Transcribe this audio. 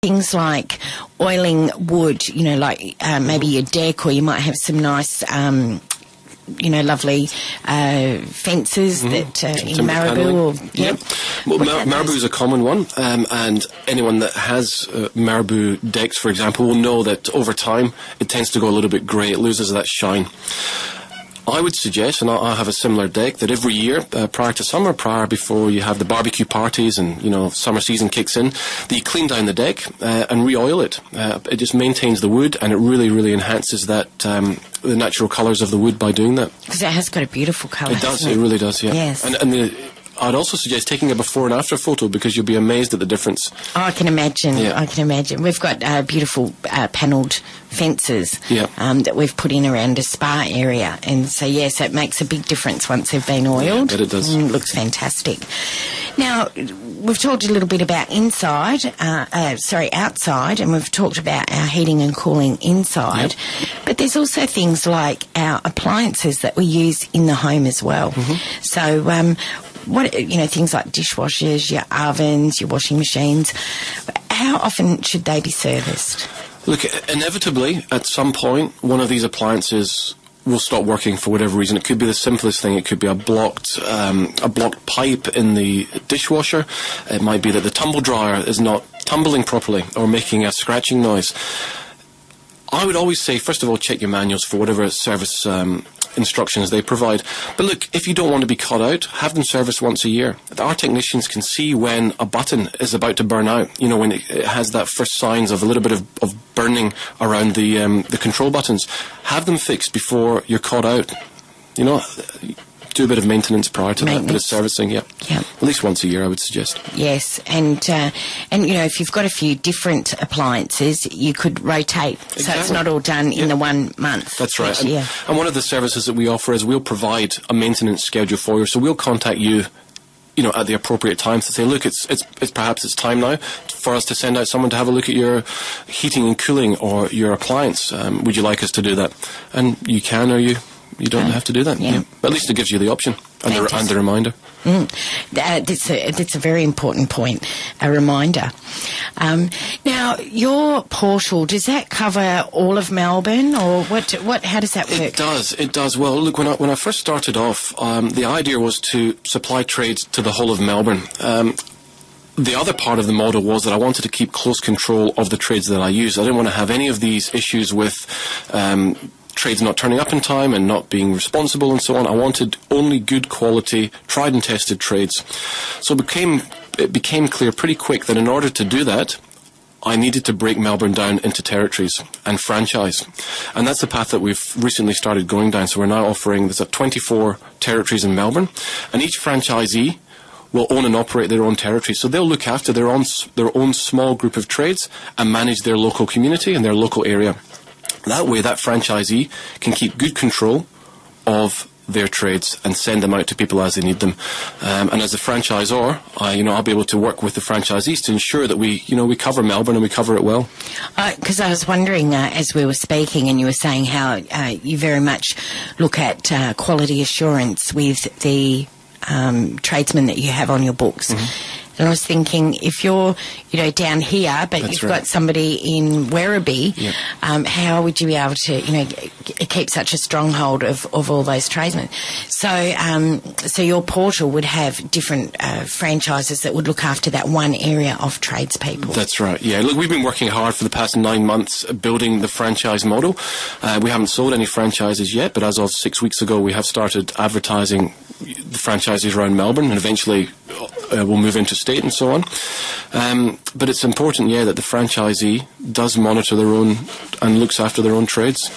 things like oiling wood, you know, like maybe your deck, or you might have some nice you know, lovely fences that in Marabou. Or, yep. Well, Marabou is a common one, and anyone that has Marabou decks, for example, will know that over time it tends to go a little bit grey. It loses that shine. I would suggest, and I have a similar deck, that every year, prior to summer, before you have the barbecue parties and, you know, summer season kicks in, that you clean down the deck and re-oil it. It just maintains the wood, and it really, really enhances that the natural colours of the wood by doing that. Because it has got a beautiful colour. It does, it really does, yeah. Yes. And I'd also suggest taking a before and after photo, because you'll be amazed at the difference. Oh, I can imagine. Yeah. I can imagine. We've got beautiful panelled fences that we've put in around a spa area, and so yes, it makes a big difference once they've been oiled. Yeah, it does. It looks fantastic. Now, we've talked a little bit about outside, and we've talked about our heating and cooling inside. Yep. But there's also things like our appliances that we use in the home as well. So, what, you know, things like dishwashers, your ovens, your washing machines, how often should they be serviced? Look, inevitably, at some point, one of these appliances will stop working for whatever reason. It could be the simplest thing. It could be a blocked pipe in the dishwasher. It might be that the tumble dryer is not tumbling properly or making a scratching noise. I would always say, first of all, check your manuals for whatever service instructions they provide. But look, if you don't want to be caught out, have them serviced once a year. Our technicians can see when a button is about to burn out. You know, when it has that first signs of a little bit of burning around the control buttons. Have them fixed before you're caught out. You know, do a bit of maintenance prior to that, a bit of servicing, yeah. At least once a year, I would suggest. Yes, and you know, if you've got a few different appliances, you could rotate, exactly. So it's not all done in the 1 month. That's right. And one of the services that we offer is we'll provide a maintenance schedule for you, so we'll contact you, you know, at the appropriate times to say, look, it's perhaps it's time now for us to send out someone to have a look at your heating and cooling or your appliance. Would you like us to do that? And you can, or you don't have to do that. Yeah. But at least it gives you the option and the reminder. That's a very important point, a reminder. Now, your portal, does that cover all of Melbourne, or how does that work? It does. Well, look, when I first started off, the idea was to supply trades to the whole of Melbourne. The other part of the model was that I wanted to keep close control of the trades that I use. I didn't want to have any of these issues with trades not turning up in time and not being responsible and so on. I wanted only good quality, tried and tested trades. So it became clear pretty quick that in order to do that, I needed to break Melbourne down into territories and franchise. And that's the path that we've recently started going down. So we're now offering, there's 24 territories in Melbourne, and each franchisee will own and operate their own territory. So they'll look after their own small group of trades and manage their local community and their local area. That way, that franchisee can keep good control of their trades and send them out to people as they need them. And as a franchisor, I'll be able to work with the franchisees to ensure that we cover Melbourne and we cover it well. Because I was wondering, as we were speaking, and you were saying how you very much look at quality assurance with the tradesmen that you have on your books. Mm-hmm. And I was thinking, if you're, down here, but you've got somebody in Werribee, how would you be able to, keep such a stronghold of all those tradesmen? So your portal would have different franchises that would look after that one area of tradespeople. That's right, yeah. Look, we've been working hard for the past 9 months building the franchise model. We haven't sold any franchises yet, but as of 6 weeks ago, we have started advertising the franchises around Melbourne, and eventually we'll move into state and so on. But it's important, that the franchisee does monitor their own and looks after their own trades.